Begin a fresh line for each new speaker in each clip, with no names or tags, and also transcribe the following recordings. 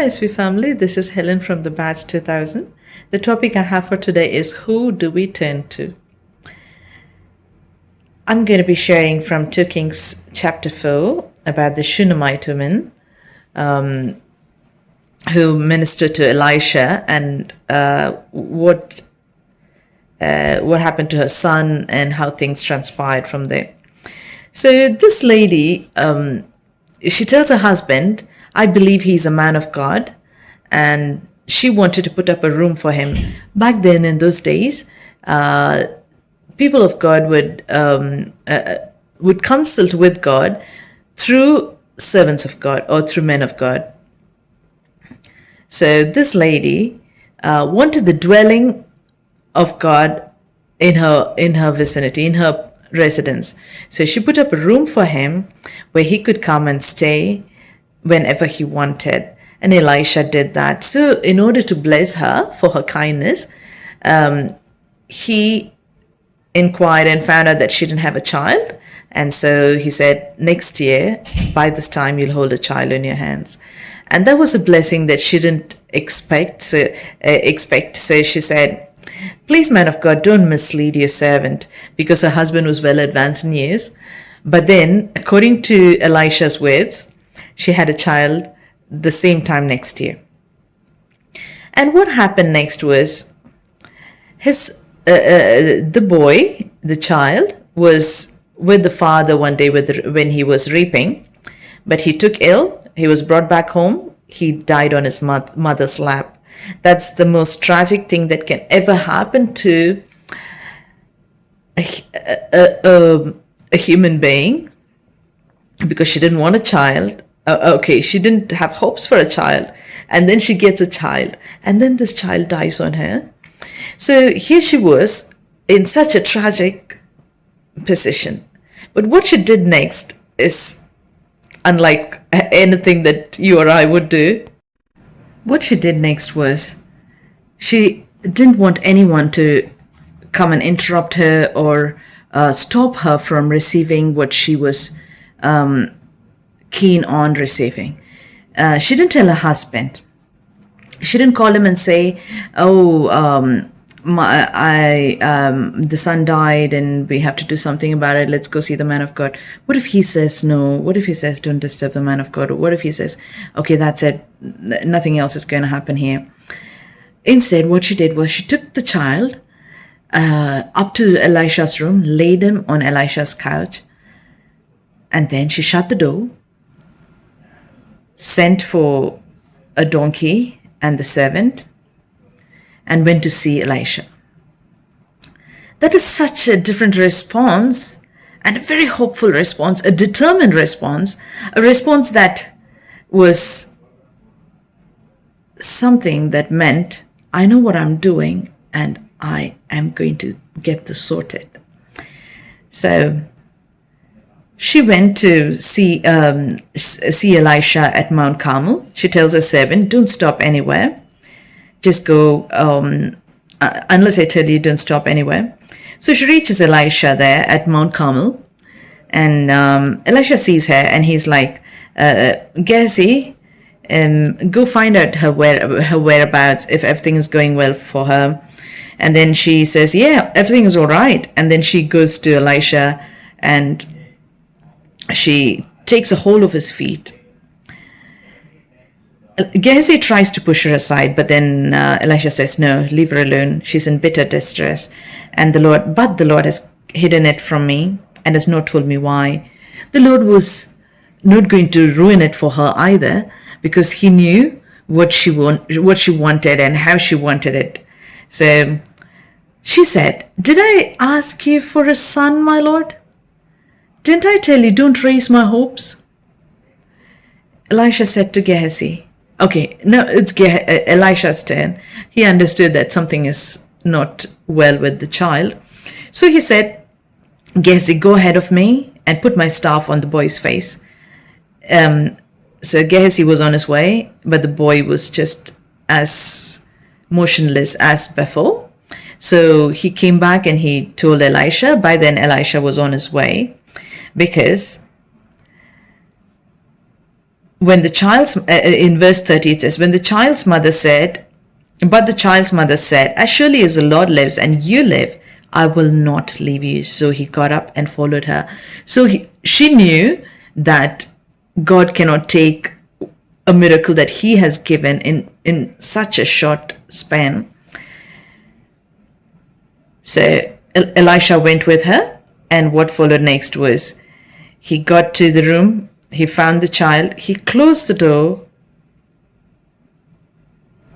SV family. This is Helen from the Batch 2000. The topic I have for today is who do we turn to? I'm going to be sharing from 2 Kings chapter 4 about the Shunammite woman who ministered to Elisha and what happened to her son and how things transpired from there. So this lady, she tells her husband, I believe he's a man of God, and she wanted to put up a room for him. Back then, in those days, people of God would consult with God through servants of God or through men of God. So this lady wanted the dwelling of God in her vicinity, in her residence. So she put up a room for him where he could come and stay whenever he wanted. And Elisha did that. So in order to bless her for her kindness, he inquired and found out that she didn't have a child. And so he said, next year, by this time, you'll hold a child in your hands. And that was a blessing that she didn't expect. So she said, please, man of God, don't mislead your servant, because her husband was well advanced in years. But then, according to Elisha's words, she had a child the same time next year. And what happened next was the child was with the father one day when he was reaping, but he took ill. He was brought back home. He died on his mother's lap. That's the most tragic thing that can ever happen to a human being, because she didn't want a child. She didn't have hopes for a child, and then she gets a child, and then this child dies on her. So here she was in such a tragic position. But what she did next is unlike anything that you or I would do. What she did next was she didn't want anyone to come and interrupt her or stop her from receiving what she was keen on receiving. She didn't tell her husband. She didn't call him and say, the son died and we have to do something about it. Let's go see the man of God. What if he says no? What if he says don't disturb the man of God? Or what if he says, okay, that's it, nothing else is going to happen here? Instead, what she did was she took the child up to Elisha's room, laid him on Elisha's couch, and then she shut the door, sent for a donkey and the servant, and went to see Elisha. That is such a different response, and a very hopeful response, a determined response, a response that was something that meant, I know what I'm doing and I am going to get this sorted. So she went to see Elisha at Mount Carmel. She tells her servant, don't stop anywhere. Just go, unless I tell you, don't stop anywhere. So she reaches Elisha there at Mount Carmel. And Elisha sees her and he's like, Gehazi, go find out her whereabouts, if everything is going well for her. And then she says, yeah, everything is all right. And then she goes to Elisha and she takes a hold of his feet. Gehazi tries to push her aside, but then Elisha says, no, leave her alone. She's in bitter distress. And the Lord has hidden it from me and has not told me why. The Lord was not going to ruin it for her either, because he knew what she wanted and how she wanted it. So she said, did I ask you for a son, my Lord? Didn't I tell you, don't raise my hopes? Elisha said to Gehazi, okay, now it's Elisha's turn. He understood that something is not well with the child. So he said, Gehazi, go ahead of me and put my staff on the boy's face. So Gehazi was on his way, but the boy was just as motionless as before. So he came back and he told Elisha. By then Elisha was on his way, because when the child's, in verse 30 it says, when the child's mother said, but the child's mother said, as surely as the Lord lives and you live, I will not leave you. So he got up and followed her. So she knew that God cannot take a miracle that he has given in such a short span. So Elisha went with her, and what followed next was he got to the room, he found the child, he closed the door,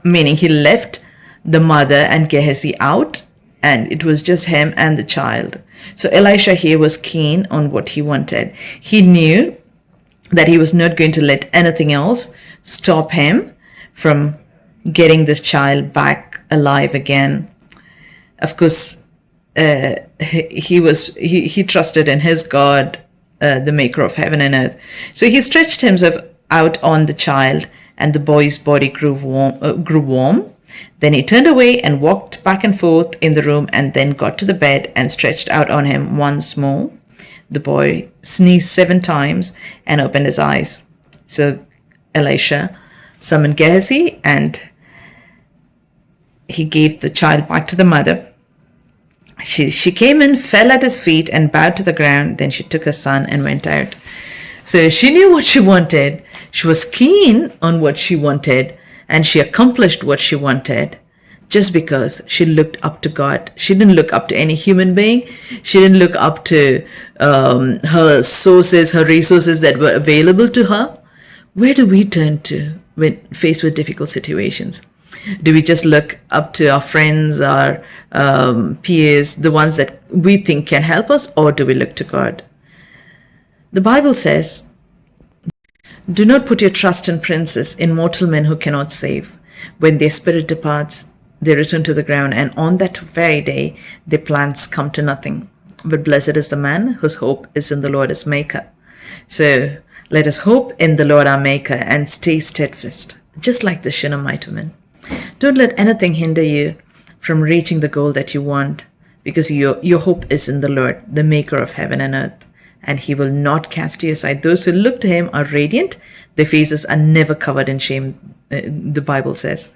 meaning he left the mother and Gehazi out, and it was just him and the child. So Elisha here was keen on what he wanted. He knew that he was not going to let anything else stop him from getting this child back alive again. Of course, he trusted in his God, the maker of heaven and earth. So he stretched himself out on the child, and the boy's body grew warm. Then he turned away and walked back and forth in the room, and then got to the bed and stretched out on him once more. The boy sneezed 7 times and opened his eyes. So Elisha summoned Gehazi, and he gave the child back to the mother. She came in, fell at his feet, and bowed to the ground. Then she took her son and went out. So she knew what she wanted. She was keen on what she wanted, and she accomplished what she wanted just because she looked up to God. She didn't look up to any human being. She didn't look up to her sources, her resources that were available to her. Where do we turn to when faced with difficult situations? Do we just look up to our friends, our peers, the ones that we think can help us, or do we look to God? The Bible says, do not put your trust in princes, in mortal men who cannot save. When their spirit departs, they return to the ground, and on that very day, their plans come to nothing. But blessed is the man whose hope is in the Lord his maker. So let us hope in the Lord our maker and stay steadfast, just like the Shunammite woman. Don't let anything hinder you from reaching the goal that you want, because your hope is in the Lord, the maker of heaven and earth, and he will not cast you aside. Those who look to him are radiant. Their faces are never covered in shame, the Bible says.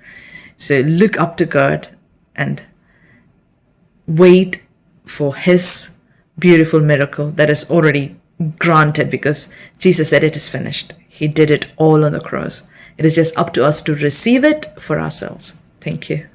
So look up to God and wait for his beautiful miracle that is already granted, because Jesus said it is finished. He did it all on the cross. It is just up to us to receive it for ourselves. Thank you.